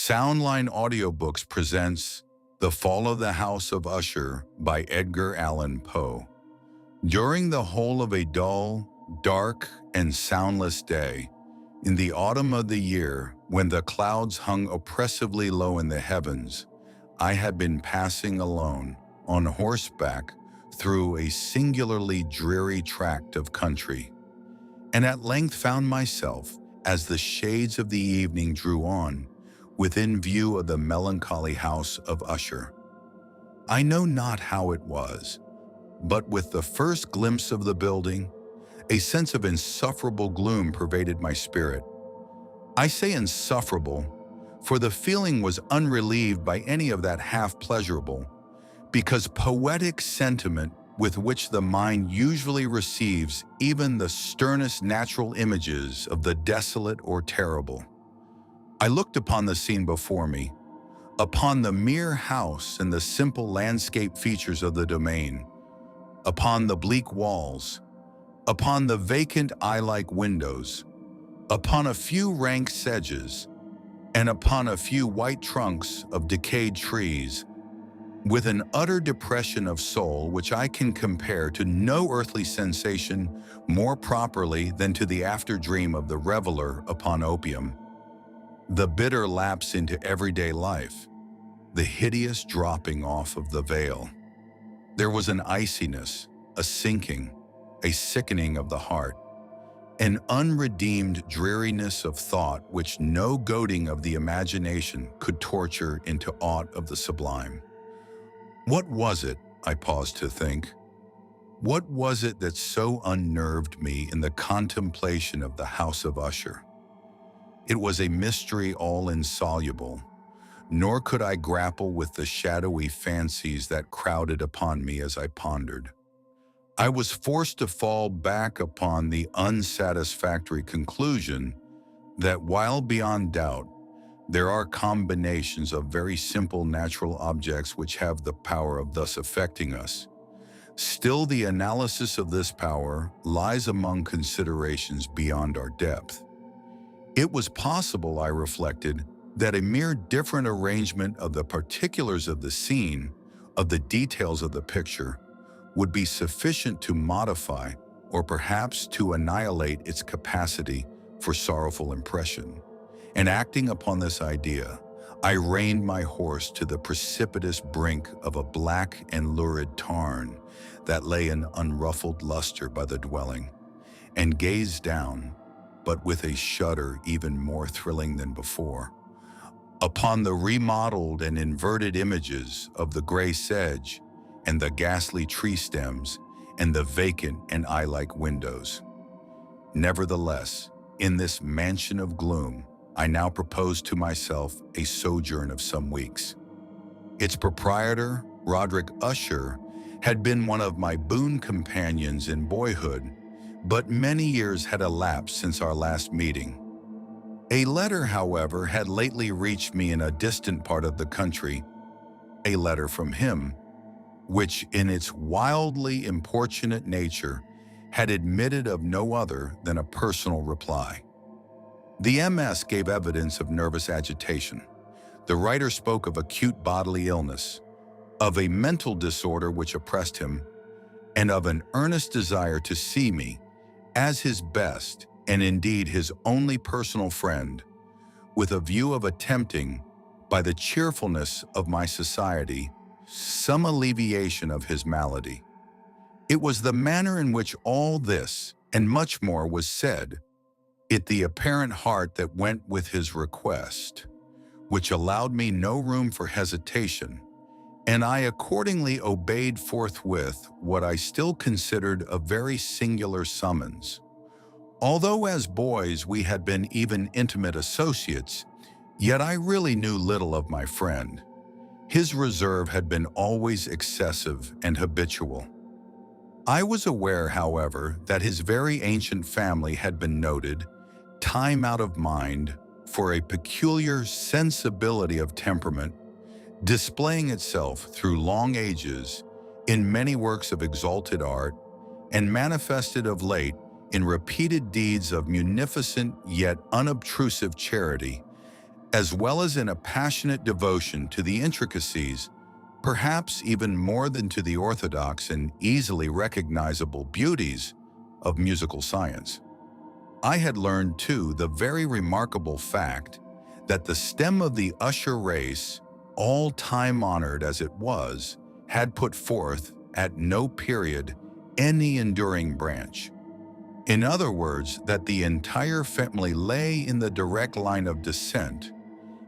SoundLine Audiobooks presents The Fall of the House of Usher by Edgar Allan Poe. During the whole of a dull, dark, and soundless day, in the autumn of the year, when the clouds hung oppressively low in the heavens, I had been passing alone, on horseback, through a singularly dreary tract of country, and at length found myself, as the shades of the evening drew on, within view of the melancholy house of Usher. I know not how it was, but with the first glimpse of the building, a sense of insufferable gloom pervaded my spirit. I say insufferable, for the feeling was unrelieved by any of that half-pleasurable, because poetic sentiment with which the mind usually receives even the sternest natural images of the desolate or terrible. I looked upon the scene before me, upon the mere house and the simple landscape features of the domain, upon the bleak walls, upon the vacant eye-like windows, upon a few rank sedges, and upon a few white trunks of decayed trees, with an utter depression of soul which I can compare to no earthly sensation more properly than to the after-dream of the reveler upon opium. The bitter lapse into everyday life, the hideous dropping off of the veil. There was an iciness, a sinking, a sickening of the heart, an unredeemed dreariness of thought which no goading of the imagination could torture into aught of the sublime. What was it, I paused to think? What was it that so unnerved me in the contemplation of the House of Usher? It was a mystery all insoluble, nor could I grapple with the shadowy fancies that crowded upon me as I pondered. I was forced to fall back upon the unsatisfactory conclusion that while beyond doubt, there are combinations of very simple natural objects which have the power of thus affecting us, still the analysis of this power lies among considerations beyond our depth. It was possible, I reflected, that a mere different arrangement of the particulars of the scene, of the details of the picture, would be sufficient to modify or perhaps to annihilate its capacity for sorrowful impression. And acting upon this idea, I reined my horse to the precipitous brink of a black and lurid tarn that lay in unruffled luster by the dwelling, and gazed down, but with a shudder even more thrilling than before, upon the remodeled and inverted images of the gray sedge and the ghastly tree stems and the vacant and eye-like windows. Nevertheless, in this mansion of gloom, I now proposed to myself a sojourn of some weeks. Its proprietor, Roderick Usher, had been one of my boon companions in boyhood, but many years had elapsed since our last meeting. A letter, however, had lately reached me in a distant part of the country, a letter from him, which in its wildly importunate nature had admitted of no other than a personal reply. The MS gave evidence of nervous agitation. The writer spoke of acute bodily illness, of a mental disorder which oppressed him, and of an earnest desire to see me as his best and indeed his only personal friend, with a view of attempting, by the cheerfulness of my society, some alleviation of his malady. It was the manner in which all this and much more was said, it the apparent heart that went with his request, which allowed me no room for hesitation, and I accordingly obeyed forthwith what I still considered a very singular summons. Although as boys we had been even intimate associates, yet I really knew little of my friend. His reserve had been always excessive and habitual. I was aware, however, that his very ancient family had been noted, time out of mind, for a peculiar sensibility of temperament, displaying itself through long ages in many works of exalted art, and manifested of late in repeated deeds of munificent yet unobtrusive charity, as well as in a passionate devotion to the intricacies, perhaps even more than to the orthodox and easily recognizable beauties of musical science. I had learned, too, the very remarkable fact that the stem of the Usher race, all time-honored as it was, had put forth, at no period, any enduring branch. In other words, that the entire family lay in the direct line of descent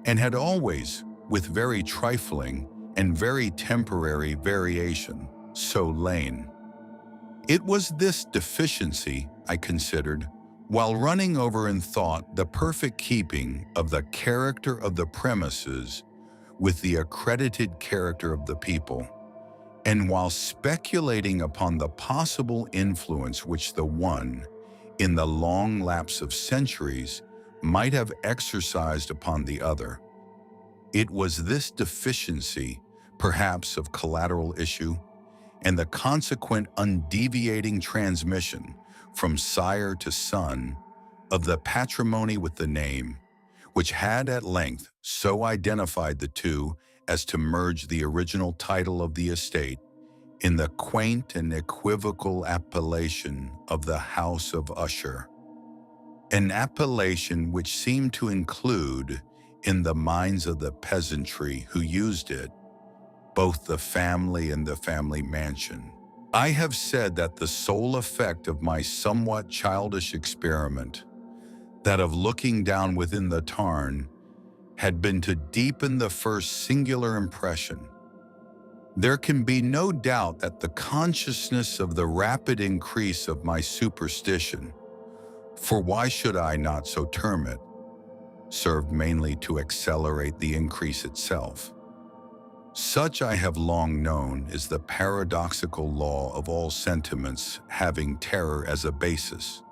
and had always, with very trifling and very temporary variation, so lain. It was this deficiency, I considered, while running over in thought the perfect keeping of the character of the premises with the accredited character of the people, and while speculating upon the possible influence which the one, in the long lapse of centuries, might have exercised upon the other. It was this deficiency, perhaps of collateral issue, and the consequent undeviating transmission from sire to son of the patrimony with the name, which had at length so identified the two as to merge the original title of the estate in the quaint and equivocal appellation of the House of Usher, an appellation which seemed to include, in the minds of the peasantry who used it, both the family and the family mansion. I have said that the sole effect of my somewhat childish experiment, that of looking down within the tarn, had been to deepen the first singular impression. There can be no doubt that the consciousness of the rapid increase of my superstition, for why should I not so term it, served mainly to accelerate the increase itself. Such I have long known is the paradoxical law of all sentiments having terror as a basis.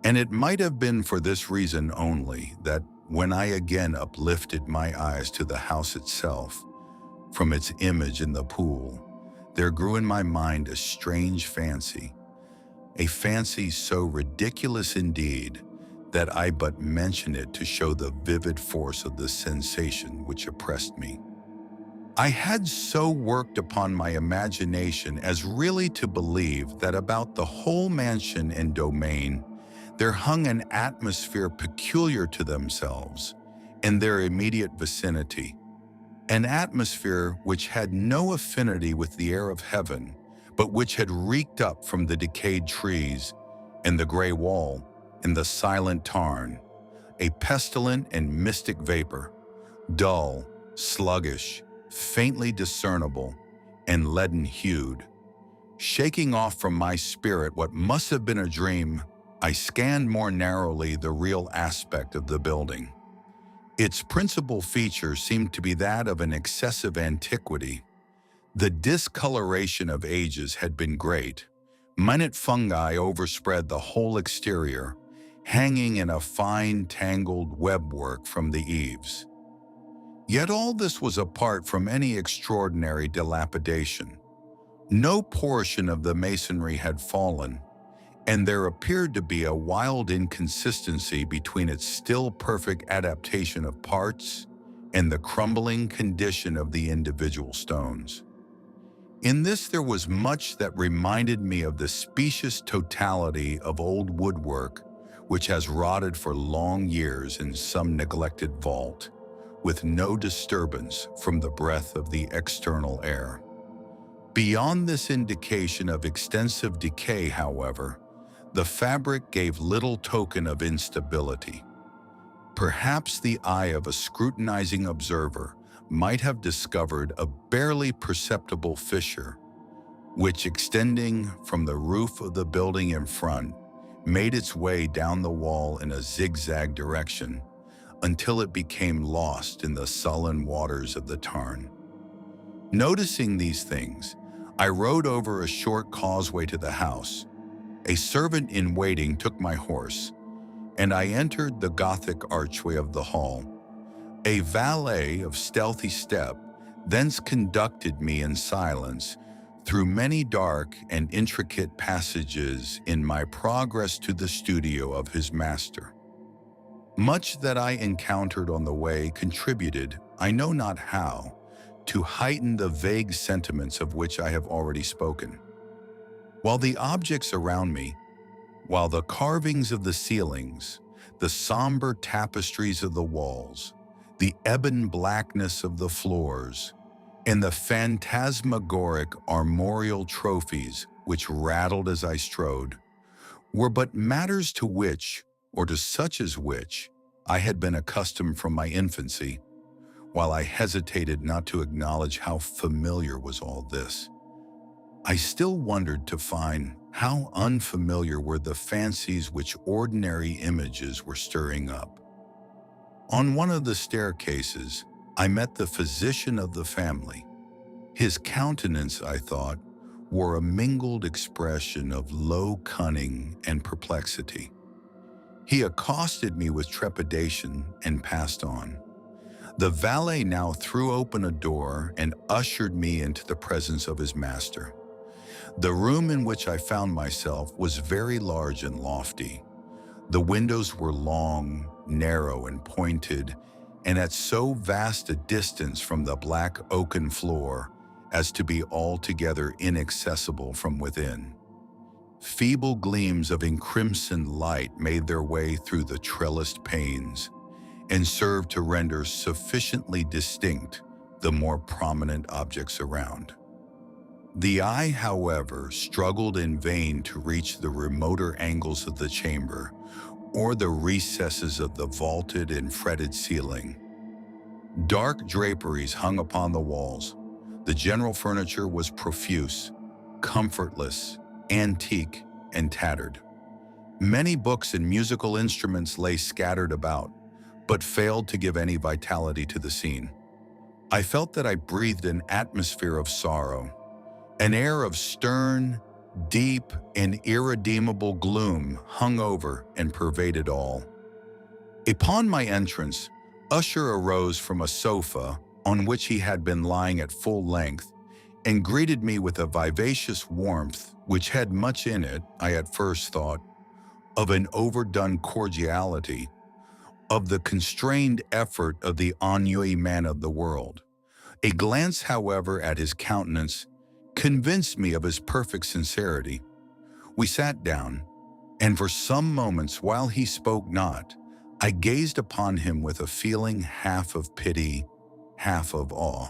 And it might have been for this reason only that when I again uplifted my eyes to the house itself, from its image in the pool, there grew in my mind a strange fancy, a fancy so ridiculous indeed that I but mention it to show the vivid force of the sensation which oppressed me. I had so worked upon my imagination as really to believe that about the whole mansion and domain there hung an atmosphere peculiar to themselves and their immediate vicinity, an atmosphere which had no affinity with the air of heaven, but which had reeked up from the decayed trees and the gray wall and the silent tarn, a pestilent and mystic vapor, dull, sluggish, faintly discernible, and leaden-hued. Shaking off from my spirit what must have been a dream, I scanned more narrowly the real aspect of the building. Its principal feature seemed to be that of an excessive antiquity. The discoloration of ages had been great. Minute fungi overspread the whole exterior, hanging in a fine tangled webwork from the eaves. Yet all this was apart from any extraordinary dilapidation. No portion of the masonry had fallen, and there appeared to be a wild inconsistency between its still perfect adaptation of parts and the crumbling condition of the individual stones. In this there was much that reminded me of the specious totality of old woodwork which has rotted for long years in some neglected vault, with no disturbance from the breath of the external air. Beyond this indication of extensive decay, however, the fabric gave little token of instability. Perhaps the eye of a scrutinizing observer might have discovered a barely perceptible fissure, which, extending from the roof of the building in front, made its way down the wall in a zigzag direction until it became lost in the sullen waters of the tarn. Noticing these things, I rode over a short causeway to the house. A servant in waiting took my horse, and I entered the Gothic archway of the hall. A valet of stealthy step thence conducted me in silence through many dark and intricate passages in my progress to the studio of his master. Much that I encountered on the way contributed, I know not how, to heighten the vague sentiments of which I have already spoken. While the objects around me, while the carvings of the ceilings, the somber tapestries of the walls, the ebon blackness of the floors, and the phantasmagoric armorial trophies which rattled as I strode, were but matters to which, or to such as which, I had been accustomed from my infancy, while I hesitated not to acknowledge how familiar was all this. I still wondered to find how unfamiliar were the fancies which ordinary images were stirring up. On one of the staircases, I met the physician of the family. His countenance, I thought, wore a mingled expression of low cunning and perplexity. He accosted me with trepidation and passed on. The valet now threw open a door and ushered me into the presence of his master. The room in which I found myself was very large and lofty. The windows were long, narrow, and pointed, and at so vast a distance from the black oaken floor as to be altogether inaccessible from within. Feeble gleams of encrimsoned light made their way through the trellised panes and served to render sufficiently distinct the more prominent objects around. The eye, however, struggled in vain to reach the remoter angles of the chamber or the recesses of the vaulted and fretted ceiling. Dark draperies hung upon the walls. The general furniture was profuse, comfortless, antique, and tattered. Many books and musical instruments lay scattered about, but failed to give any vitality to the scene. I felt that I breathed an atmosphere of sorrow. An air of stern, deep, and irredeemable gloom hung over and pervaded all. Upon my entrance, Usher arose from a sofa on which he had been lying at full length and greeted me with a vivacious warmth which had much in it, I at first thought, of an overdone cordiality, of the constrained effort of the ennuyé man of the world. A glance, however, at his countenance convinced me of his perfect sincerity. We sat down, and for some moments while he spoke not, I gazed upon him with a feeling half of pity, half of awe.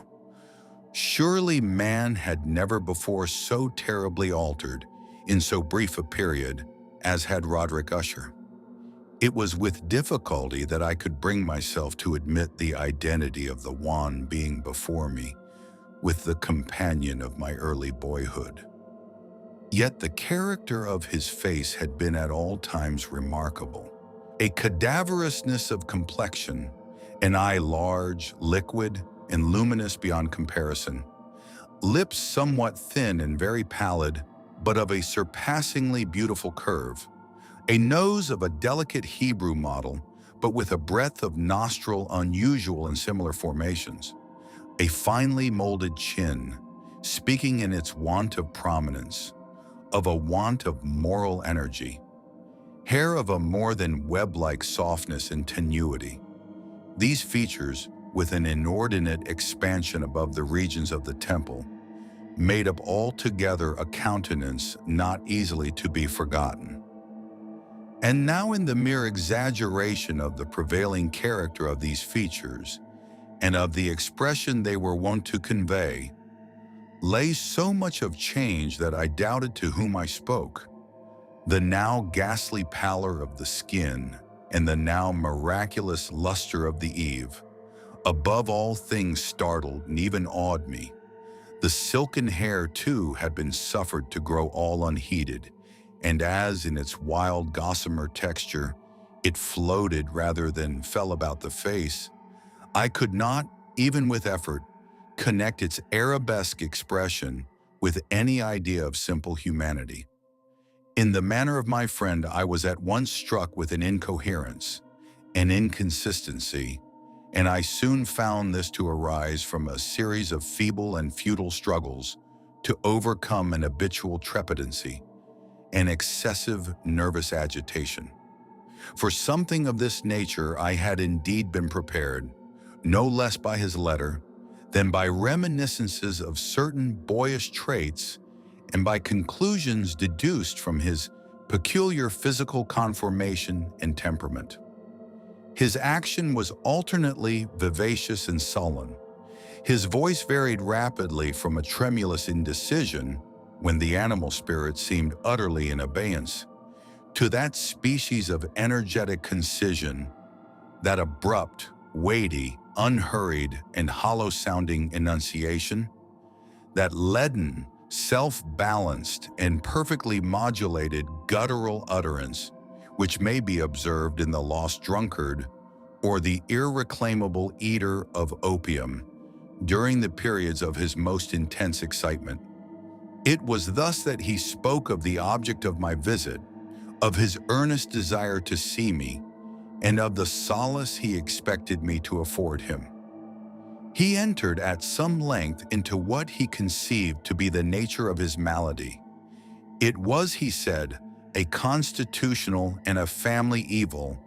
Surely man had never before so terribly altered, in so brief a period, as had Roderick Usher. It was with difficulty that I could bring myself to admit the identity of the wan being before me with the companion of my early boyhood. Yet the character of his face had been at all times remarkable. A cadaverousness of complexion, an eye large, liquid, and luminous beyond comparison, lips somewhat thin and very pallid, but of a surpassingly beautiful curve, a nose of a delicate Hebrew model, but with a breadth of nostril unusual in similar formations, a finely molded chin, speaking in its want of prominence, of a want of moral energy, hair of a more than web-like softness and tenuity. These features, with an inordinate expansion above the regions of the temple, made up altogether a countenance not easily to be forgotten. And now in the mere exaggeration of the prevailing character of these features, and of the expression they were wont to convey, lay so much of change that I doubted to whom I spoke. The now ghastly pallor of the skin and the now miraculous luster of the eve, above all things startled and even awed me. The silken hair, too, had been suffered to grow all unheeded, and as in its wild gossamer texture, it floated rather than fell about the face, I could not, even with effort, connect its arabesque expression with any idea of simple humanity. In the manner of my friend, I was at once struck with an incoherence, an inconsistency, and I soon found this to arise from a series of feeble and futile struggles to overcome an habitual trepidancy, an excessive nervous agitation. For something of this nature I had indeed been prepared, no less by his letter than by reminiscences of certain boyish traits and by conclusions deduced from his peculiar physical conformation and temperament. His action was alternately vivacious and sullen. His voice varied rapidly from a tremulous indecision, when the animal spirit seemed utterly in abeyance, to that species of energetic concision, that abrupt, weighty, unhurried, and hollow-sounding enunciation, that leaden, self-balanced, and perfectly modulated guttural utterance, which may be observed in the lost drunkard or the irreclaimable eater of opium during the periods of his most intense excitement. It was thus that he spoke of the object of my visit, of his earnest desire to see me, and of the solace he expected me to afford him. He entered at some length into what he conceived to be the nature of his malady. It was, he said, a constitutional and a family evil,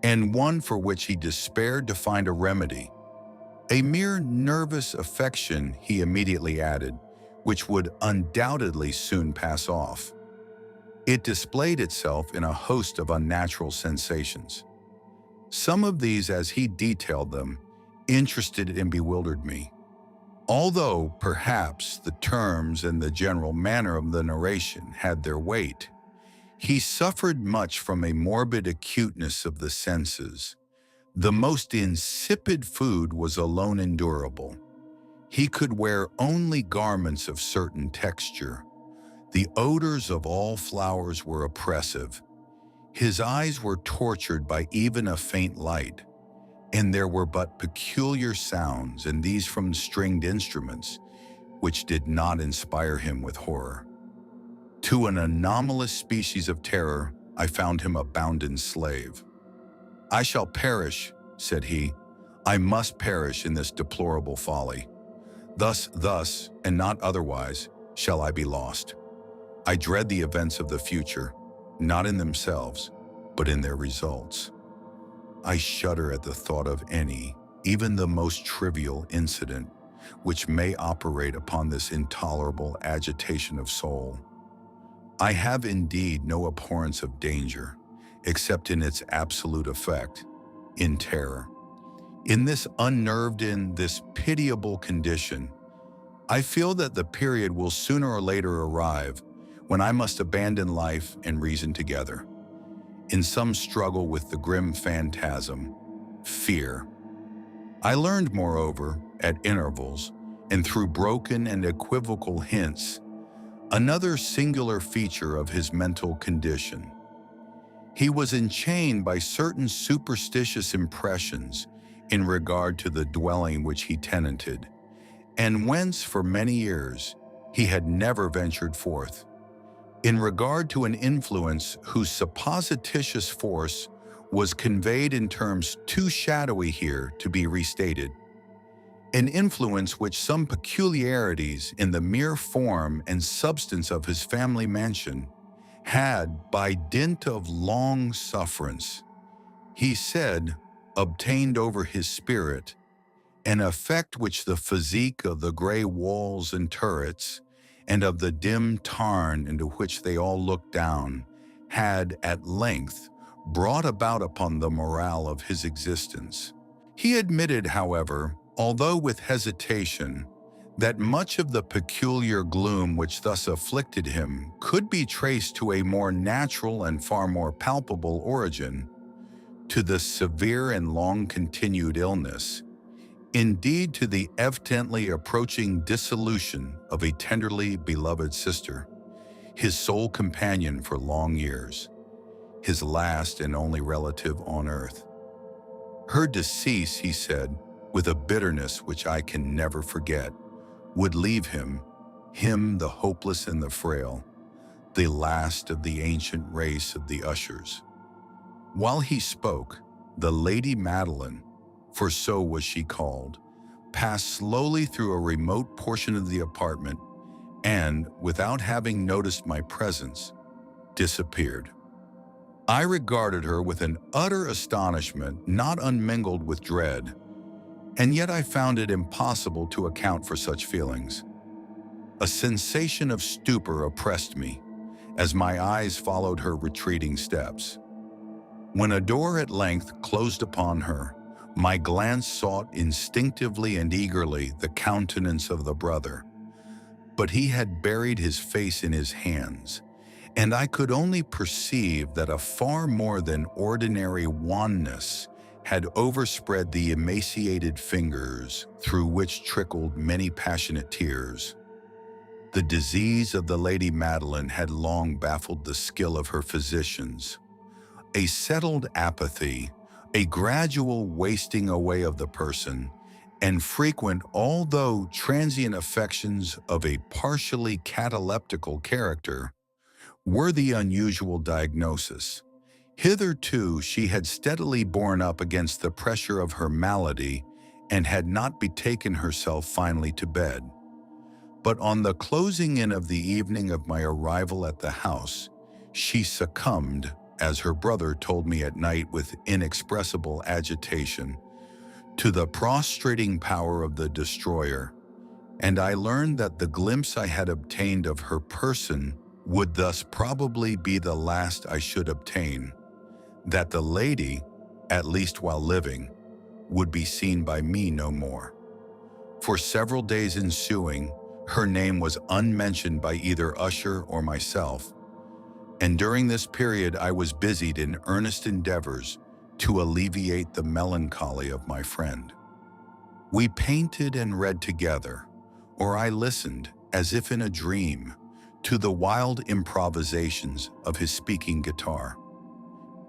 and one for which he despaired to find a remedy. A mere nervous affection, he immediately added, which would undoubtedly soon pass off. It displayed itself in a host of unnatural sensations. Some of these, as he detailed them, interested and bewildered me. Although, perhaps, the terms and the general manner of the narration had their weight, he suffered much from a morbid acuteness of the senses. The most insipid food was alone endurable. He could wear only garments of certain texture. The odors of all flowers were oppressive. His eyes were tortured by even a faint light, and there were but peculiar sounds, and these from stringed instruments, which did not inspire him with horror. To an anomalous species of terror, I found him a bounden slave. "I shall perish," said he. "I must perish in this deplorable folly. Thus, and not otherwise, shall I be lost. I dread the events of the future, not in themselves, but in their results. I shudder at the thought of any, even the most trivial incident, which may operate upon this intolerable agitation of soul. I have indeed no abhorrence of danger, except in its absolute effect, in terror. In this this pitiable condition, I feel that the period will sooner or later arrive when I must abandon life and reason together, in some struggle with the grim phantasm, fear. I learned, moreover, at intervals, and through broken and equivocal hints, another singular feature of his mental condition. He was enchained by certain superstitious impressions in regard to the dwelling which he tenanted, and whence for many years he had never ventured forth, in regard to an influence whose supposititious force was conveyed in terms too shadowy here to be restated, an influence which some peculiarities in the mere form and substance of his family mansion had, by dint of long sufferance, he said, obtained over his spirit, an effect which the physique of the gray walls and turrets, and of the dim tarn into which they all looked down, had at length brought about upon the morale of his existence. He admitted, however, although with hesitation, that much of the peculiar gloom which thus afflicted him could be traced to a more natural and far more palpable origin, to the severe and long-continued illness, indeed to the evidently approaching dissolution of a tenderly beloved sister, his sole companion for long years, his last and only relative on earth. Her decease, he said, with a bitterness which I can never forget, would leave him the hopeless and the frail, the last of the ancient race of the Ushers. While he spoke, the Lady Madeline, for so was she called, passed slowly through a remote portion of the apartment and, without having noticed my presence, disappeared. I regarded her with an utter astonishment not unmingled with dread, and yet I found it impossible to account for such feelings. A sensation of stupor oppressed me as my eyes followed her retreating steps. When a door at length closed upon her, my glance sought instinctively and eagerly the countenance of the brother, but he had buried his face in his hands, and I could only perceive that a far more than ordinary wanness had overspread the emaciated fingers through which trickled many passionate tears. The disease of the Lady Madeline had long baffled the skill of her physicians. A settled apathy, a gradual wasting away of the person, and frequent, although transient affections of a partially cataleptical character, were the unusual diagnosis. Hitherto she had steadily borne up against the pressure of her malady and had not betaken herself finally to bed. But on the closing in of the evening of my arrival at the house, she succumbed, as her brother told me at night with inexpressible agitation, to the prostrating power of the destroyer, and I learned that the glimpse I had obtained of her person would thus probably be the last I should obtain, that the lady, at least while living, would be seen by me no more. For several days ensuing, her name was unmentioned by either Usher or myself, and during this period I was busied in earnest endeavors to alleviate the melancholy of my friend. We painted and read together, or I listened, as if in a dream, to the wild improvisations of his speaking guitar.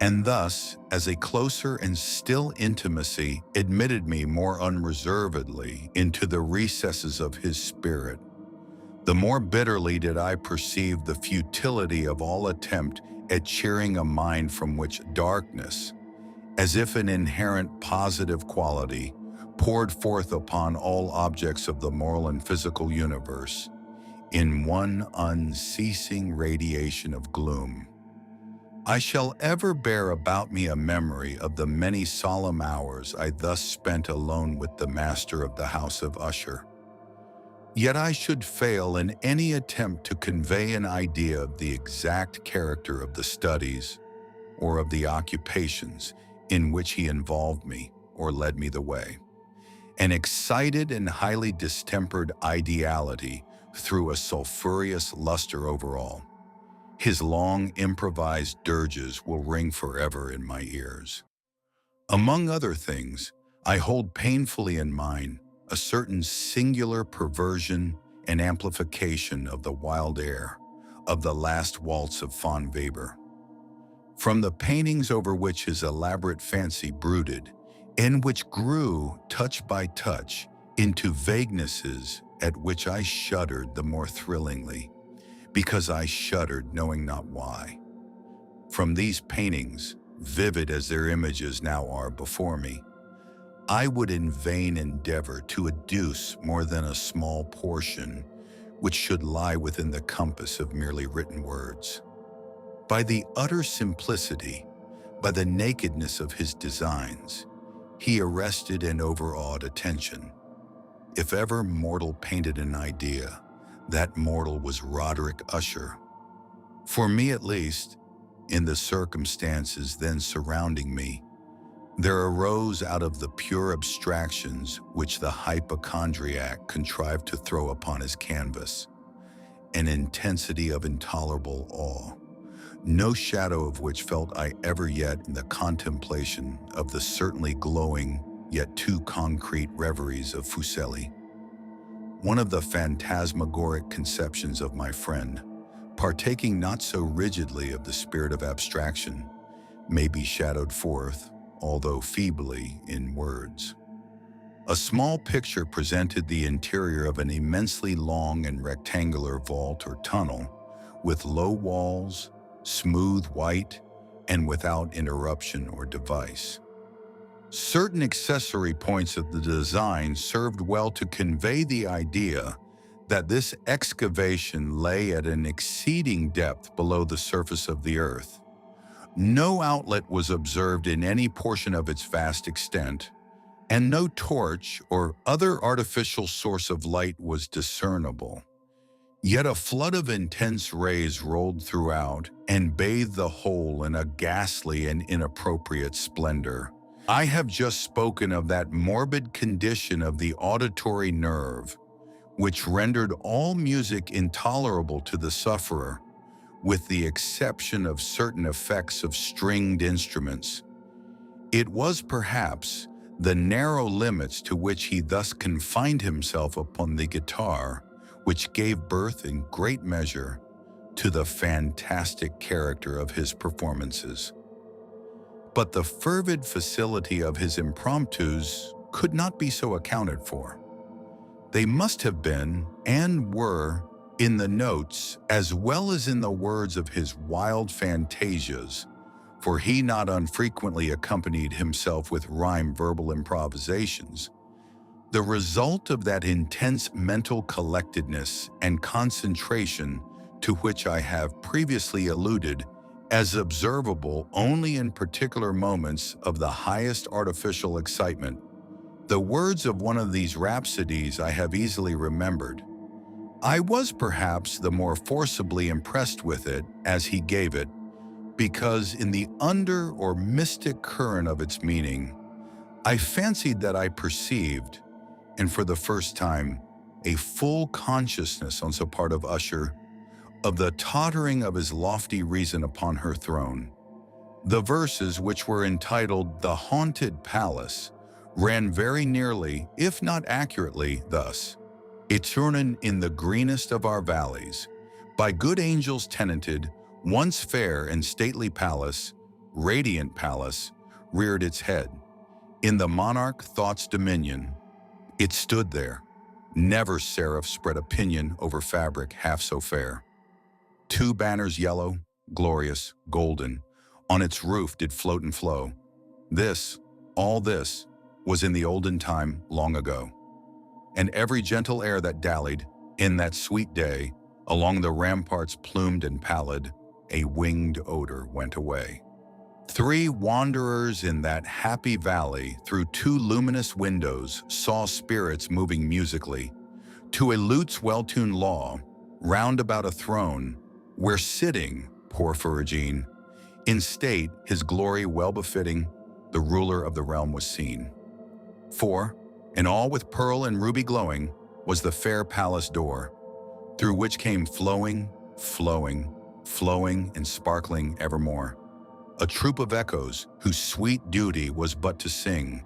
And thus, as a closer and still intimacy admitted me more unreservedly into the recesses of his spirit, the more bitterly did I perceive the futility of all attempt at cheering a mind from which darkness, as if an inherent positive quality, poured forth upon all objects of the moral and physical universe in one unceasing radiation of gloom. I shall ever bear about me a memory of the many solemn hours I thus spent alone with the master of the House of Usher. Yet I should fail in any attempt to convey an idea of the exact character of the studies or of the occupations in which he involved me or led me the way. An excited and highly distempered ideality threw a sulphureous luster over all. His long improvised dirges will ring forever in my ears. Among other things, I hold painfully in mind a certain singular perversion and amplification of the wild air of the last waltz of Von Weber. From the paintings over which his elaborate fancy brooded, and which grew, touch by touch, into vaguenesses at which I shuddered the more thrillingly, because I shuddered knowing not why. From these paintings, vivid as their images now are before me, I would in vain endeavor to adduce more than a small portion which should lie within the compass of merely written words. By the utter simplicity, by the nakedness of his designs, he arrested and overawed attention. If ever mortal painted an idea, that mortal was Roderick Usher. For me at least, in the circumstances then surrounding me, there arose out of the pure abstractions which the hypochondriac contrived to throw upon his canvas an intensity of intolerable awe, no shadow of which felt I ever yet in the contemplation of the certainly glowing yet too concrete reveries of Fuseli. One of the phantasmagoric conceptions of my friend, partaking not so rigidly of the spirit of abstraction, may be shadowed forth, although feebly, in words. A small picture presented the interior of an immensely long and rectangular vault or tunnel, with low walls, smooth white, and without interruption or device. Certain accessory points of the design served well to convey the idea that this excavation lay at an exceeding depth below the surface of the earth. No outlet was observed in any portion of its vast extent, and no torch or other artificial source of light was discernible. Yet a flood of intense rays rolled throughout and bathed the whole in a ghastly and inappropriate splendor. I have just spoken of that morbid condition of the auditory nerve, which rendered all music intolerable to the sufferer, with the exception of certain effects of stringed instruments. It was perhaps the narrow limits to which he thus confined himself upon the guitar, which gave birth in great measure to the fantastic character of his performances. But the fervid facility of his impromptus could not be so accounted for. They must have been, and were, in the notes as well as in the words of his wild fantasias, for he not unfrequently accompanied himself with rhyme verbal improvisations, the result of that intense mental collectedness and concentration to which I have previously alluded as observable only in particular moments of the highest artificial excitement. The words of one of these rhapsodies I have easily remembered. I was perhaps the more forcibly impressed with it as he gave it, because in the under or mystic current of its meaning, I fancied that I perceived, and for the first time, a full consciousness on the part of Usher, of the tottering of his lofty reason upon her throne. The verses, which were entitled The Haunted Palace, ran very nearly, if not accurately, thus: Eternan in the greenest of our valleys, by good angels tenanted, once fair and stately palace, radiant palace, reared its head. In the monarch thought's dominion, it stood there. Never seraph spread a pinion over fabric half so fair. Two banners yellow, glorious, golden, on its roof did float and flow. This, all this, was in the olden time long ago. And every gentle air that dallied, in that sweet day, along the ramparts plumed and pallid, a winged odor went away. Three wanderers in that happy valley through two luminous windows saw spirits moving musically, to a lute's well-tuned law, round about a throne, where sitting, poor Phrygian, in state, his glory well befitting, the ruler of the realm was seen. For, and all with pearl and ruby glowing, was the fair palace door, through which came flowing, flowing, flowing and sparkling evermore, a troop of echoes whose sweet duty was but to sing,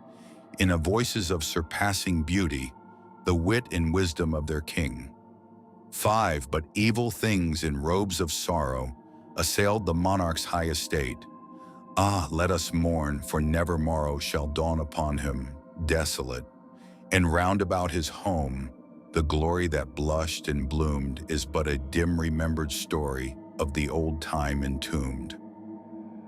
in a voices of surpassing beauty, the wit and wisdom of their king. Five but evil things in robes of sorrow assailed the monarch's high estate. Ah, let us mourn, for never morrow shall dawn upon him, desolate, and round about his home, the glory that blushed and bloomed is but a dim remembered story of the old time entombed.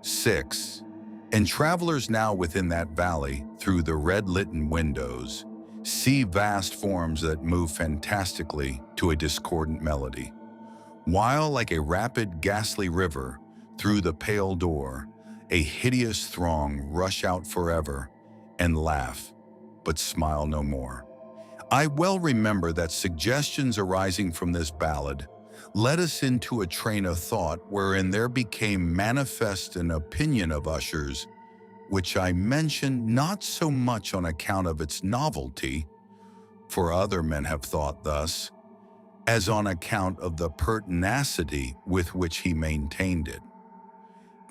6. And travelers now within that valley, through the red-litten windows, see vast forms that move fantastically to a discordant melody, while like a rapid, ghastly river, through the pale door, a hideous throng rush out forever and laugh, but smile no more. I well remember that suggestions arising from this ballad led us into a train of thought wherein there became manifest an opinion of Usher's, which I mention not so much on account of its novelty, for other men have thought thus, as on account of the pertinacity with which he maintained it.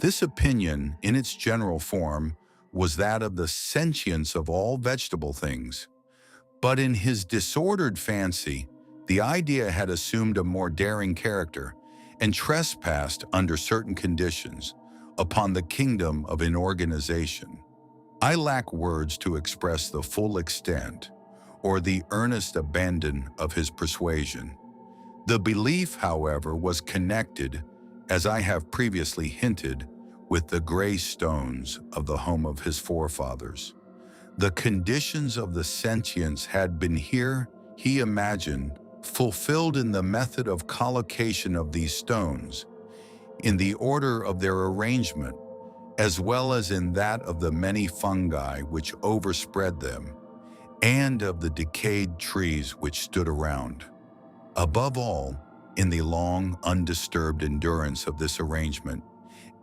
This opinion, in its general form, was that of the sentience of all vegetable things, but in his disordered fancy, the idea had assumed a more daring character and trespassed under certain conditions upon the kingdom of inorganization. I lack words to express the full extent or the earnest abandon of his persuasion. The belief, however, was connected, as I have previously hinted, with the gray stones of the home of his forefathers. The conditions of the sentience had been here, he imagined, fulfilled in the method of collocation of these stones, in the order of their arrangement, as well as in that of the many fungi which overspread them, and of the decayed trees which stood around. Above all, in the long, undisturbed endurance of this arrangement,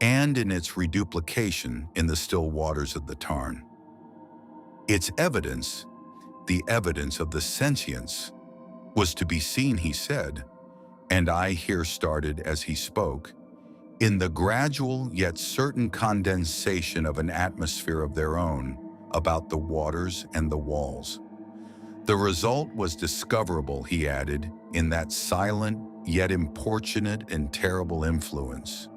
and in its reduplication in the still waters of the tarn. Its evidence, the evidence of the sentience, was to be seen, he said, and I here started as he spoke, in the gradual yet certain condensation of an atmosphere of their own about the waters and the walls. The result was discoverable, he added, in that silent yet importunate and terrible influence,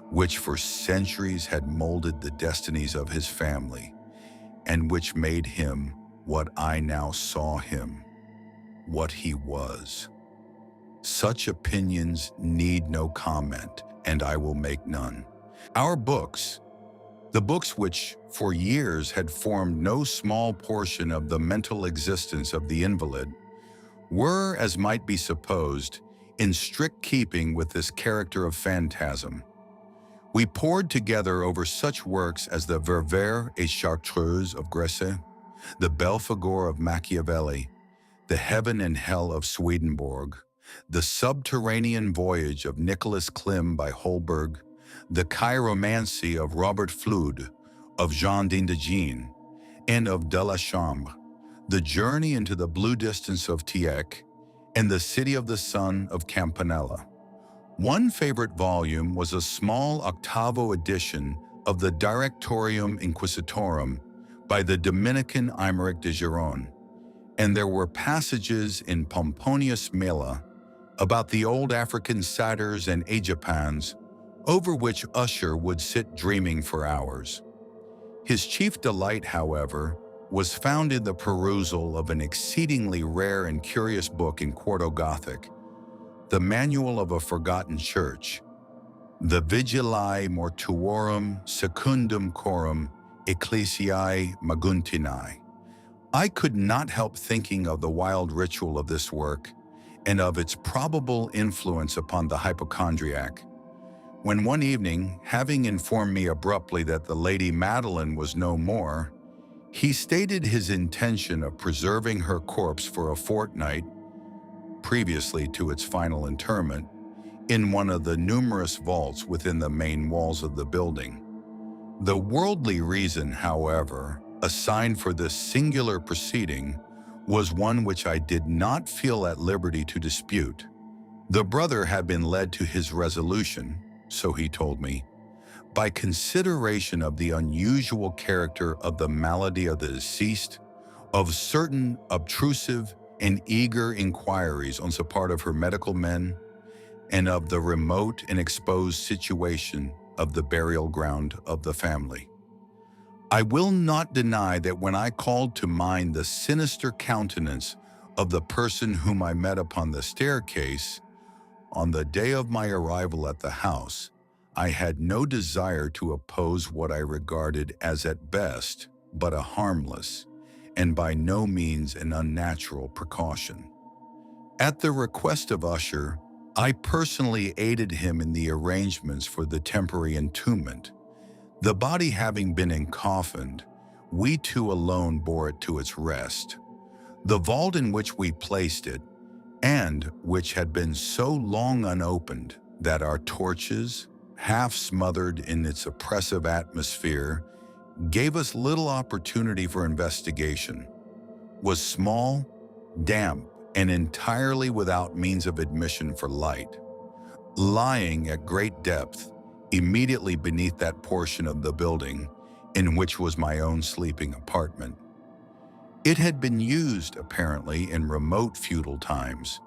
which for centuries had molded the destinies of his family, and which made him what I now saw him, what he was. Such opinions need no comment, and I will make none. Our books, the books which for years had formed no small portion of the mental existence of the invalid, were, as might be supposed, in strict keeping with this character of phantasm. We pored together over such works as the Ververs et Chartreuse of Gresset, the Belphegor of Machiavelli, the Heaven and Hell of Swedenborg, the Subterranean Voyage of Nicholas Klim by Holberg, the Chiromancy of Robert Flood, of Jean d'Indigene, and of de la Chambre, the Journey into the Blue Distance of Tieck, and the City of the Sun of Campanella. One favorite volume was a small octavo edition of the Directorium Inquisitorum by the Dominican Aymeric de Giron, and there were passages in Pomponius Mela about the old African satyrs and Aegipans, over which Usher would sit dreaming for hours. His chief delight, however, was found in the perusal of an exceedingly rare and curious book in quarto Gothic, the Manual of a Forgotten Church, the Vigilae Mortuorum Secundum Coram Ecclesiae Maguntinae. I could not help thinking of the wild ritual of this work and of its probable influence upon the hypochondriac, when one evening, having informed me abruptly that the Lady Madeline was no more, he stated his intention of preserving her corpse for a fortnight, previously to its final interment, in one of the numerous vaults within the main walls of the building. The worldly reason, however, assigned for this singular proceeding was one which I did not feel at liberty to dispute. The brother had been led to his resolution, so he told me, by consideration of the unusual character of the malady of the deceased, of certain obtrusive and eager inquiries on the part of her medical men, and of the remote and exposed situation of the burial ground of the family. I will not deny that when I called to mind the sinister countenance of the person whom I met upon the staircase, on the day of my arrival at the house, I had no desire to oppose what I regarded as at best but a harmless, and by no means an unnatural precaution. At the request of Usher, I personally aided him in the arrangements for the temporary entombment. The body having been encoffined, we two alone bore it to its rest. The vault in which we placed it, and which had been so long unopened that our torches, half smothered in its oppressive atmosphere, gave us little opportunity for investigation, was small, damp, and entirely without means of admission for light. Lying at great depth, immediately beneath that portion of the building in which was my own sleeping apartment. It had been used, apparently, in remote feudal times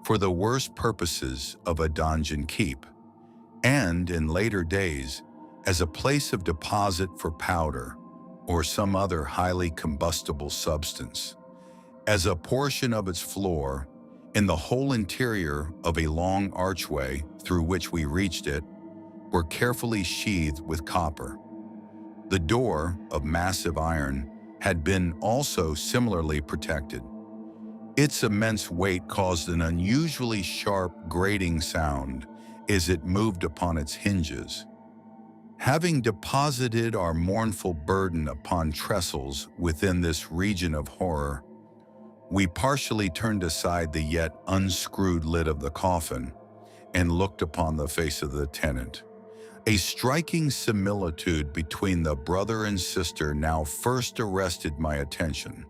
for the worst purposes of a donjon keep, and in later days as a place of deposit for powder or some other highly combustible substance. As a portion of its floor, in the whole interior of a long archway through which we reached it, were carefully sheathed with copper. The door, of massive iron, had been also similarly protected. Its immense weight caused an unusually sharp, grating sound as it moved upon its hinges. Having deposited our mournful burden upon trestles within this region of horror, we partially turned aside the yet unscrewed lid of the coffin and looked upon the face of the tenant. A striking similitude between the brother and sister now first arrested my attention,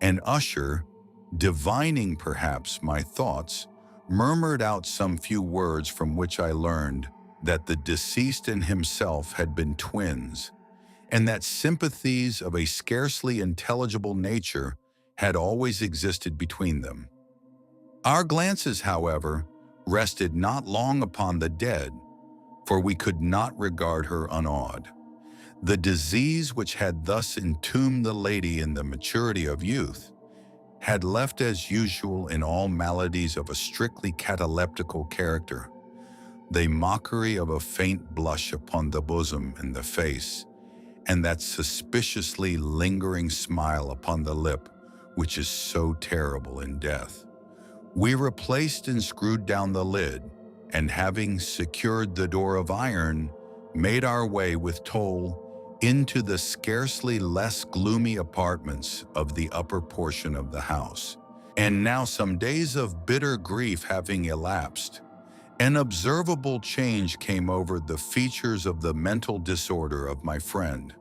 and Usher, divining perhaps my thoughts, murmured out some few words from which I learned that the deceased and himself had been twins, and that sympathies of a scarcely intelligible nature had always existed between them. Our glances, however, rested not long upon the dead, for we could not regard her unawed. The disease which had thus entombed the lady in the maturity of youth had left as usual in all maladies of a strictly cataleptical character, the mockery of a faint blush upon the bosom and the face, and that suspiciously lingering smile upon the lip which is so terrible in death. We replaced and screwed down the lid, and having secured the door of iron, made our way with toll into the scarcely less gloomy apartments of the upper portion of the house. And now, some days of bitter grief having elapsed, an observable change came over the features of the mental disorder of my friend.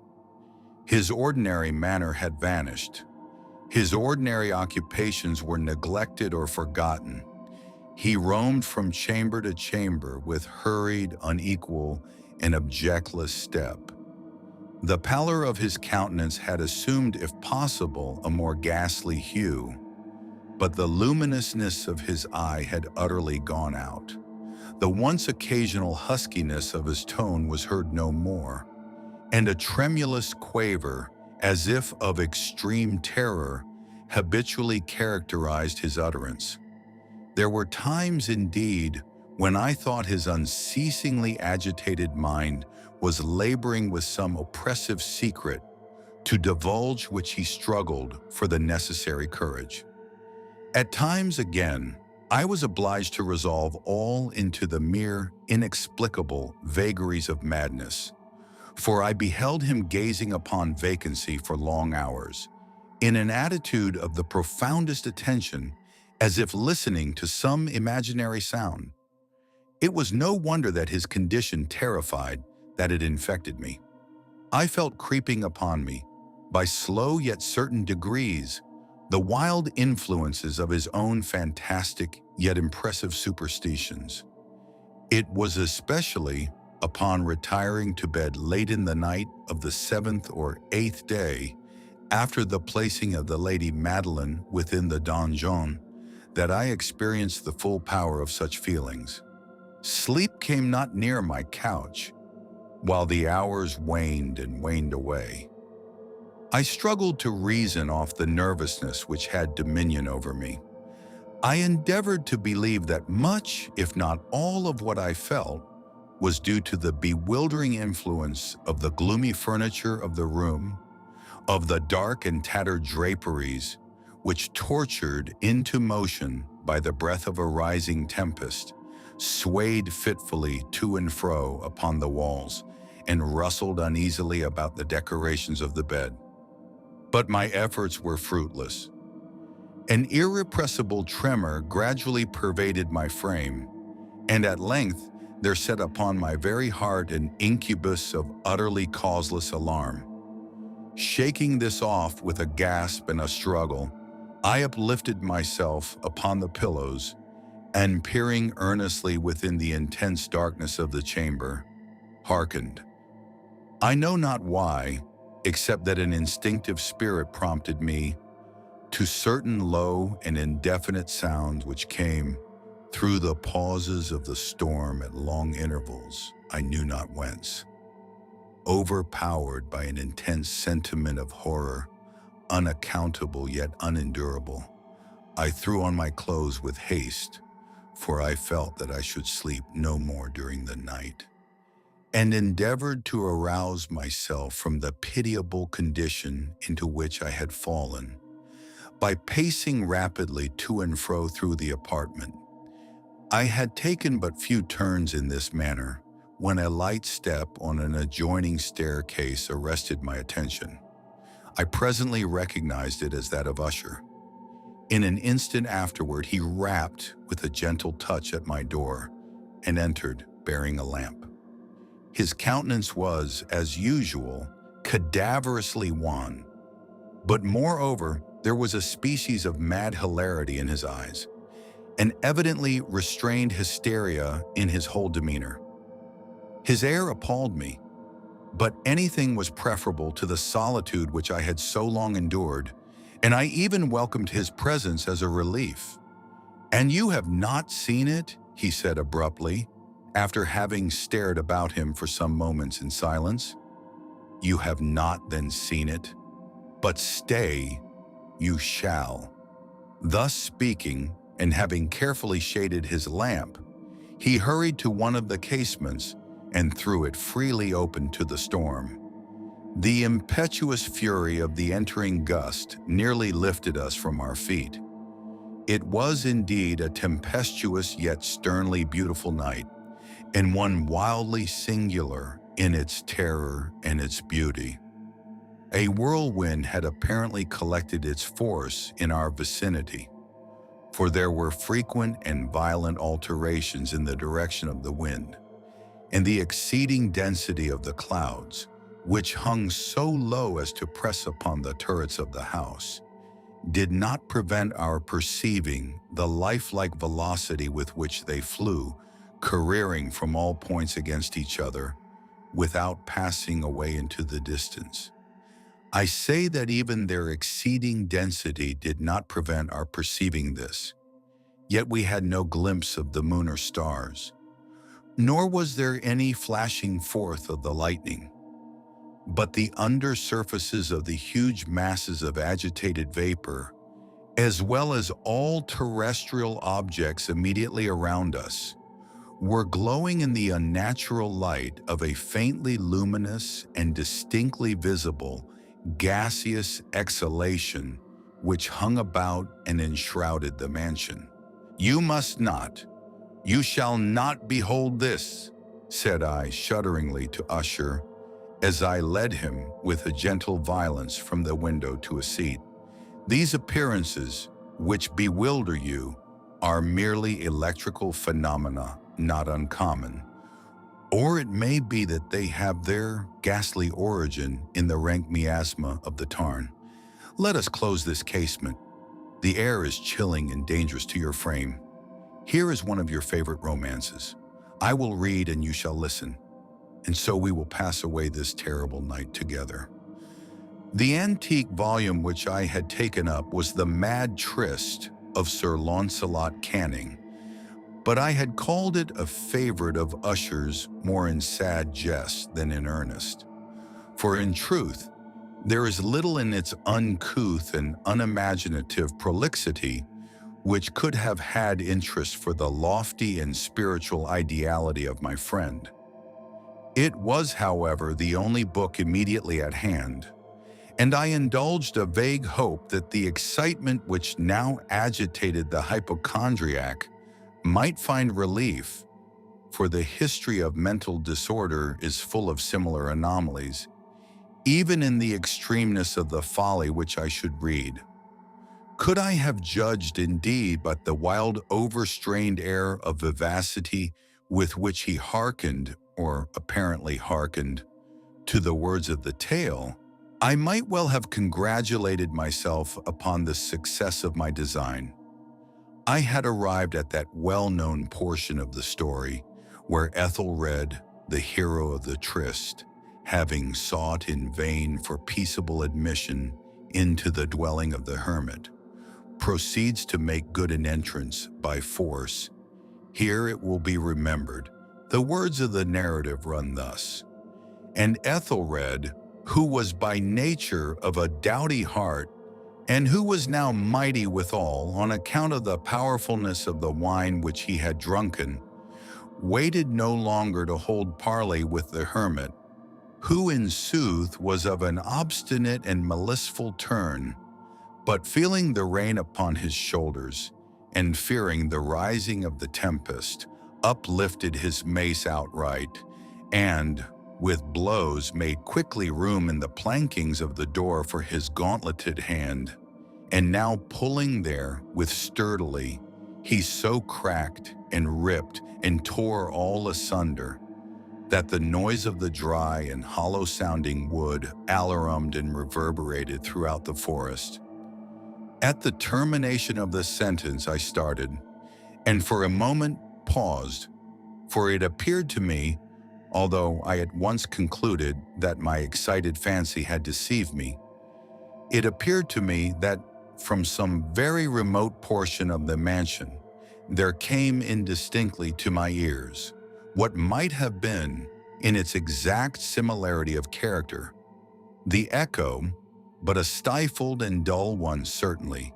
His ordinary manner had vanished. His ordinary occupations were neglected or forgotten. He roamed from chamber to chamber with hurried, unequal, and objectless step. The pallor of his countenance had assumed, if possible, a more ghastly hue, but the luminousness of his eye had utterly gone out. The once occasional huskiness of his tone was heard no more, and a tremulous quaver, as if of extreme terror, habitually characterized his utterance. There were times, indeed, when I thought his unceasingly agitated mind was laboring with some oppressive secret, to divulge which he struggled for the necessary courage. At times, again, I was obliged to resolve all into the mere inexplicable vagaries of madness, for I beheld him gazing upon vacancy for long hours, in an attitude of the profoundest attention, as if listening to some imaginary sound. It was no wonder that his condition terrified, that it infected me. I felt creeping upon me, by slow yet certain degrees, the wild influences of his own fantastic yet impressive superstitions. It was especially upon retiring to bed late in the night of the 7th or 8th day, after the placing of the Lady Madeline within the donjon, that I experienced the full power of such feelings. Sleep came not near my couch, while the hours waned and waned away. I struggled to reason off the nervousness which had dominion over me. I endeavored to believe that much, if not all, of what I felt was due to the bewildering influence of the gloomy furniture of the room, of the dark and tattered draperies, which, tortured into motion by the breath of a rising tempest, swayed fitfully to and fro upon the walls and rustled uneasily about the decorations of the bed. But my efforts were fruitless. An irrepressible tremor gradually pervaded my frame, and at length there set upon my very heart an incubus of utterly causeless alarm. Shaking this off with a gasp and a struggle, I uplifted myself upon the pillows, and peering earnestly within the intense darkness of the chamber, hearkened. I know not why, except that an instinctive spirit prompted me to certain low and indefinite sounds which came through the pauses of the storm at long intervals, I knew not whence. Overpowered by an intense sentiment of horror, unaccountable yet unendurable, I threw on my clothes with haste, for I felt that I should sleep no more during the night, and endeavored to arouse myself from the pitiable condition into which I had fallen by pacing rapidly to and fro through the apartment. I had taken but few turns in this manner when a light step on an adjoining staircase arrested my attention. I presently recognized it as that of Usher. In an instant afterward, he rapped with a gentle touch at my door and entered bearing a lamp. His countenance was, as usual, cadaverously wan, but moreover, there was a species of mad hilarity in his eyes, an evidently restrained hysteria in his whole demeanor. His air appalled me, but anything was preferable to the solitude which I had so long endured, and I even welcomed his presence as a relief. "And you have not seen it?" he said abruptly, after having stared about him for some moments in silence. "You have not then seen it? But stay, you shall." Thus speaking, and having carefully shaded his lamp, he hurried to one of the casements and threw it freely open to the storm. The impetuous fury of the entering gust nearly lifted us from our feet. It was indeed a tempestuous yet sternly beautiful night, and one wildly singular in its terror and its beauty. A whirlwind had apparently collected its force in our vicinity, for there were frequent and violent alterations in the direction of the wind, and the exceeding density of the clouds, which hung so low as to press upon the turrets of the house, did not prevent our perceiving the lifelike velocity with which they flew, careering from all points against each other, without passing away into the distance. I say that even their exceeding density did not prevent our perceiving this, yet we had no glimpse of the moon or stars, nor was there any flashing forth of the lightning, but the under surfaces of the huge masses of agitated vapor, as well as all terrestrial objects immediately around us, were glowing in the unnatural light of a faintly luminous and distinctly visible gaseous exhalation which hung about and enshrouded the mansion. "You must not, you shall not behold this," said I shudderingly to Usher, as I led him with a gentle violence from the window to a seat. "These appearances, which bewilder you, are merely electrical phenomena not uncommon, or it may be that they have their ghastly origin in the rank miasma of the tarn. Let us close this casement. The air is chilling and dangerous to your frame. Here is one of your favorite romances. I will read and you shall listen, and so we will pass away this terrible night together." The antique volume which I had taken up was The Mad Tryst of Sir Launcelot Canning, but I had called it a favorite of Usher's more in sad jest than in earnest. For in truth, there is little in its uncouth and unimaginative prolixity which could have had interest for the lofty and spiritual ideality of my friend. It was, however, the only book immediately at hand, and I indulged a vague hope that the excitement which now agitated the hypochondriac might find relief, for the history of mental disorder is full of similar anomalies, even in the extremeness of the folly which I should read. Could I have judged indeed by the wild overstrained air of vivacity with which he hearkened, or apparently hearkened, to the words of the tale, I might well have congratulated myself upon the success of my design. I had arrived at that well-known portion of the story where Ethelred, the hero of the tryst, having sought in vain for peaceable admission into the dwelling of the hermit, proceeds to make good an entrance by force. Here it will be remembered, the words of the narrative run thus: "And Ethelred, who was by nature of a doughty heart, and who was now mighty withal on account of the powerfulness of the wine which he had drunken, waited no longer to hold parley with the hermit, who in sooth was of an obstinate and maliceful turn, but feeling the rain upon his shoulders, and fearing the rising of the tempest, uplifted his mace outright, and, with blows, made quickly room in the plankings of the door for his gauntleted hand, and now pulling there with sturdily, he so cracked and ripped and tore all asunder that the noise of the dry and hollow-sounding wood alarumed and reverberated throughout the forest. At the termination of the sentence I started, and for a moment paused, for it appeared to me, although I at once concluded that my excited fancy had deceived me, it appeared to me that from some very remote portion of the mansion, there came indistinctly to my ears what might have been, in its exact similarity of character, the echo, but a stifled and dull one certainly,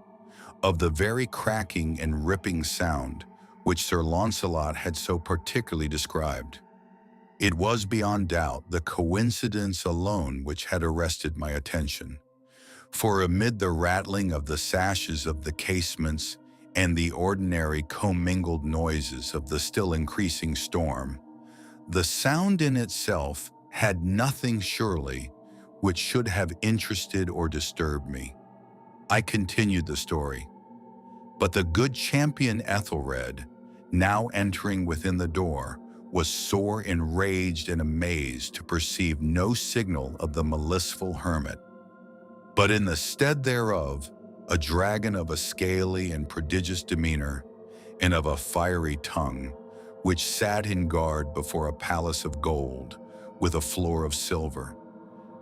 of the very cracking and ripping sound which Sir Launcelot had so particularly described. It was beyond doubt the coincidence alone which had arrested my attention. For amid the rattling of the sashes of the casements and the ordinary commingled noises of the still increasing storm, the sound in itself had nothing surely which should have interested or disturbed me. I continued the story. But the good champion Ethelred, now entering within the door, was sore enraged and amazed to perceive no signal of the maliceful hermit, but in the stead thereof, a dragon of a scaly and prodigious demeanor, and of a fiery tongue, which sat in guard before a palace of gold, with a floor of silver.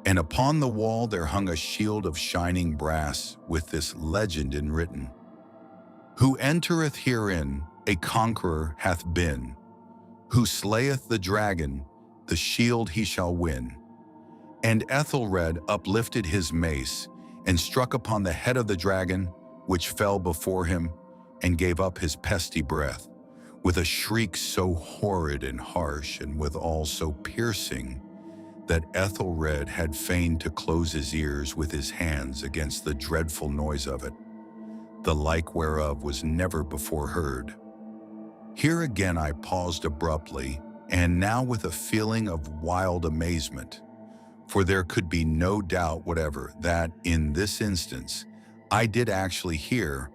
And upon the wall there hung a shield of shining brass, with this legend enwritten: Who entereth herein, a conqueror hath been. Who slayeth the dragon, the shield he shall win. And Ethelred uplifted his mace, and struck upon the head of the dragon, which fell before him, and gave up his pesty breath, with a shriek so horrid and harsh, and withal so piercing, that Ethelred had feigned to close his ears with his hands against the dreadful noise of it, the like whereof was never before heard. Here again I paused abruptly, and now with a feeling of wild amazement, for there could be no doubt whatever that, in this instance, I did actually hear,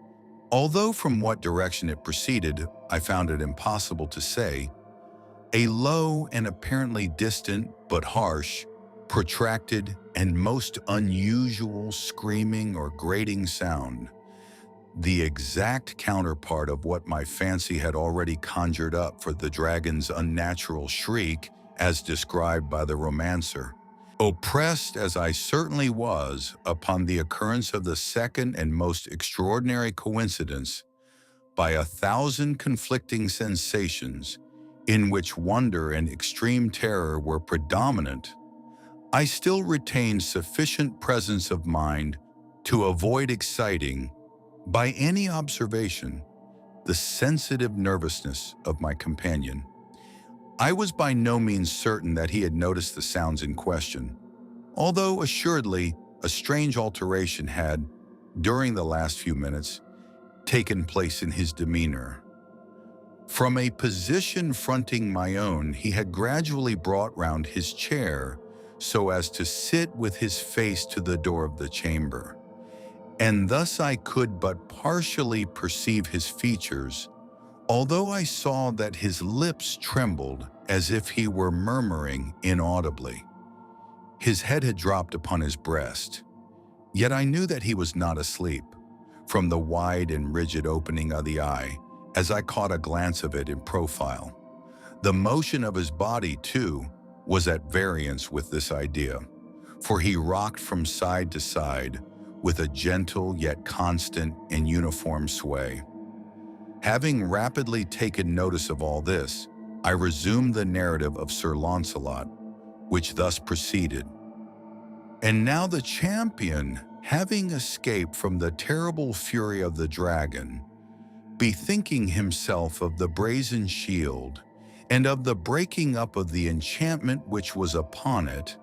although from what direction it proceeded, I found it impossible to say, a low and apparently distant but harsh, protracted, and most unusual screaming or grating sound, the exact counterpart of what my fancy had already conjured up for the dragon's unnatural shriek as described by the romancer. Oppressed as I certainly was upon the occurrence of the second and most extraordinary coincidence by 1,000 conflicting sensations in which wonder and extreme terror were predominant, I still retained sufficient presence of mind to avoid exciting, by any observation, the sensitive nervousness of my companion. I was by no means certain that he had noticed the sounds in question, although assuredly a strange alteration had, during the last few minutes, taken place in his demeanor. From a position fronting my own, he had gradually brought round his chair so as to sit with his face to the door of the chamber, and thus I could but partially perceive his features, although I saw that his lips trembled as if he were murmuring inaudibly. His head had dropped upon his breast, yet I knew that he was not asleep, from the wide and rigid opening of the eye, as I caught a glance of it in profile. The motion of his body, too, was at variance with this idea, for he rocked from side to side with a gentle yet constant and uniform sway. Having rapidly taken notice of all this, I resumed the narrative of Sir Launcelot, which thus proceeded. And now the champion, having escaped from the terrible fury of the dragon, bethinking himself of the brazen shield and of the breaking up of the enchantment which was upon it,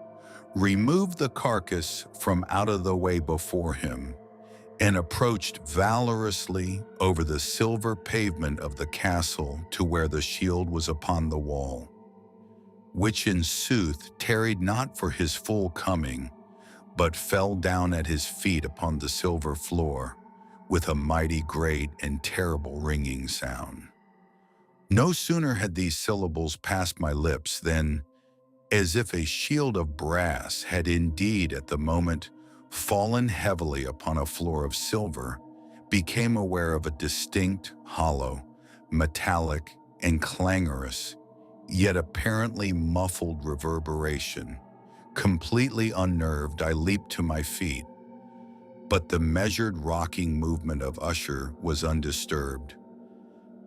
removed the carcass from out of the way before him, and approached valorously over the silver pavement of the castle to where the shield was upon the wall. which in sooth tarried not for his full coming, but fell down at his feet upon the silver floor, with a mighty great and terrible ringing sound. No sooner had these syllables passed my lips than, as if a shield of brass had indeed at the moment fallen heavily upon a floor of silver, became aware of a distinct, hollow, metallic, and clangorous, yet apparently muffled reverberation. Completely unnerved, I leaped to my feet, but the measured rocking movement of Usher was undisturbed.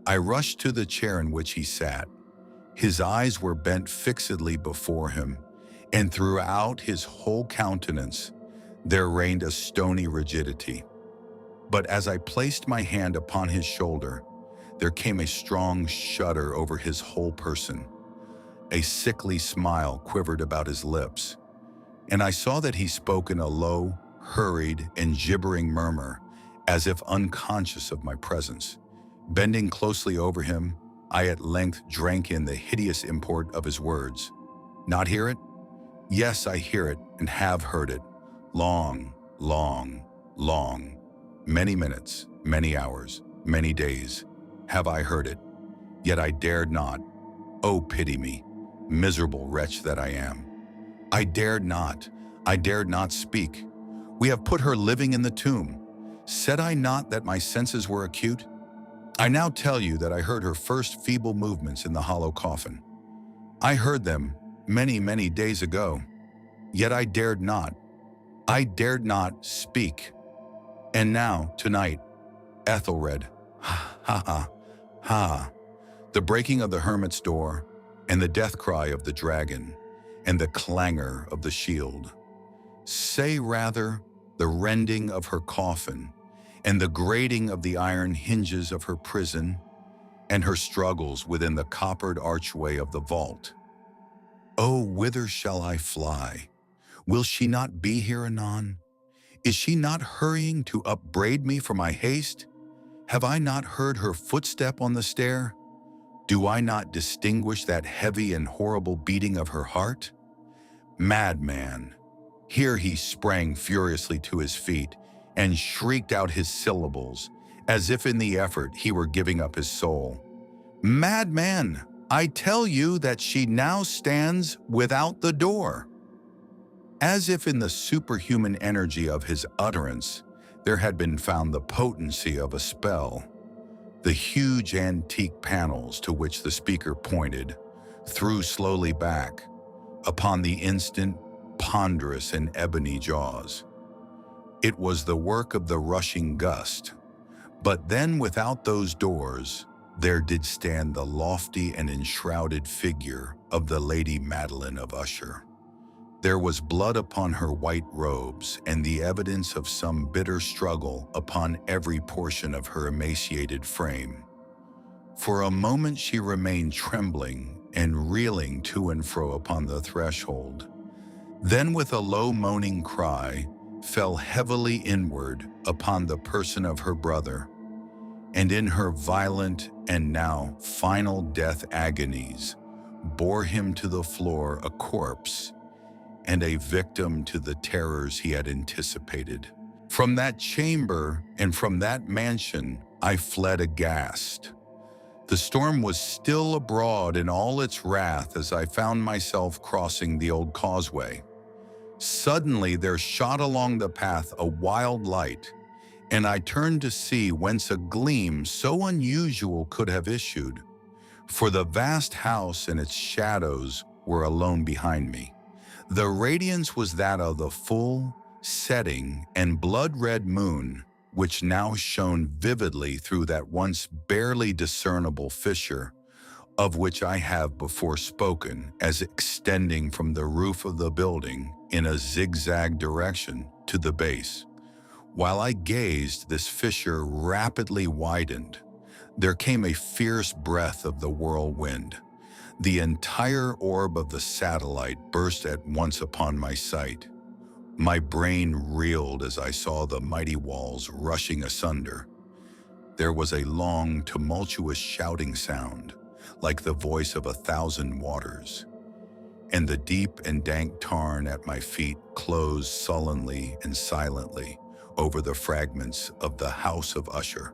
I rushed to the chair in which he sat. His eyes were bent fixedly before him, and throughout his whole countenance there reigned a stony rigidity. But as I placed my hand upon his shoulder, there came a strong shudder over his whole person. A sickly smile quivered about his lips, and I saw that he spoke in a low, hurried, and gibbering murmur, as if unconscious of my presence. Bending closely over him, I at length drank in the hideous import of his words. Not hear it? Yes, I hear it and have heard it. Long, long, long. Many minutes, many hours, many days have I heard it. Yet I dared not. Oh, pity me, miserable wretch that I am. I dared not speak. We have put her living in the tomb. Said I not that my senses were acute? I now tell you that I heard her first feeble movements in the hollow coffin. I heard them many, many days ago, yet I dared not speak. And now, tonight, Ethelred, ha, ha, ha, ha, the breaking of the hermit's door, and the death cry of the dragon, and the clangor of the shield. Say rather, the rending of her coffin, and the grating of the iron hinges of her prison, and her struggles within the coppered archway of the vault. Oh, whither shall I fly? Will she not be here anon? Is she not hurrying to upbraid me for my haste? Have I not heard her footstep on the stair? Do I not distinguish that heavy and horrible beating of her heart? Madman! Here he sprang furiously to his feet and shrieked out his syllables, as if in the effort he were giving up his soul. Madman! I tell you that she now stands without the door. As if in the superhuman energy of his utterance, there had been found the potency of a spell. The huge antique panels to which the speaker pointed threw slowly back upon the instant ponderous and ebony jaws. It was the work of the rushing gust, but then without those doors, there did stand the lofty and enshrouded figure of the Lady Madeline of Usher. There was blood upon her white robes and the evidence of some bitter struggle upon every portion of her emaciated frame. For a moment she remained trembling and reeling to and fro upon the threshold. Then with a low moaning cry, fell heavily inward upon the person of her brother, and in her violent and now final death agonies, bore him to the floor a corpse and a victim to the terrors he had anticipated. From that chamber and from that mansion I fled aghast. The storm was still abroad in all its wrath as I found myself crossing the old causeway. Suddenly there shot along the path a wild light, and I turned to see whence a gleam so unusual could have issued, for the vast house and its shadows were alone behind me. The radiance was that of the full, setting, and blood-red moon, which now shone vividly through that once barely discernible fissure, of which I have before spoken as extending from the roof of the building in a zigzag direction to the base. While I gazed, this fissure rapidly widened. There came a fierce breath of the whirlwind. The entire orb of the satellite burst at once upon my sight. My brain reeled as I saw the mighty walls rushing asunder. There was a long, tumultuous shouting sound, like the voice of 1,000 waters. and the deep and dank tarn at my feet closed sullenly and silently over the fragments of the House of Usher.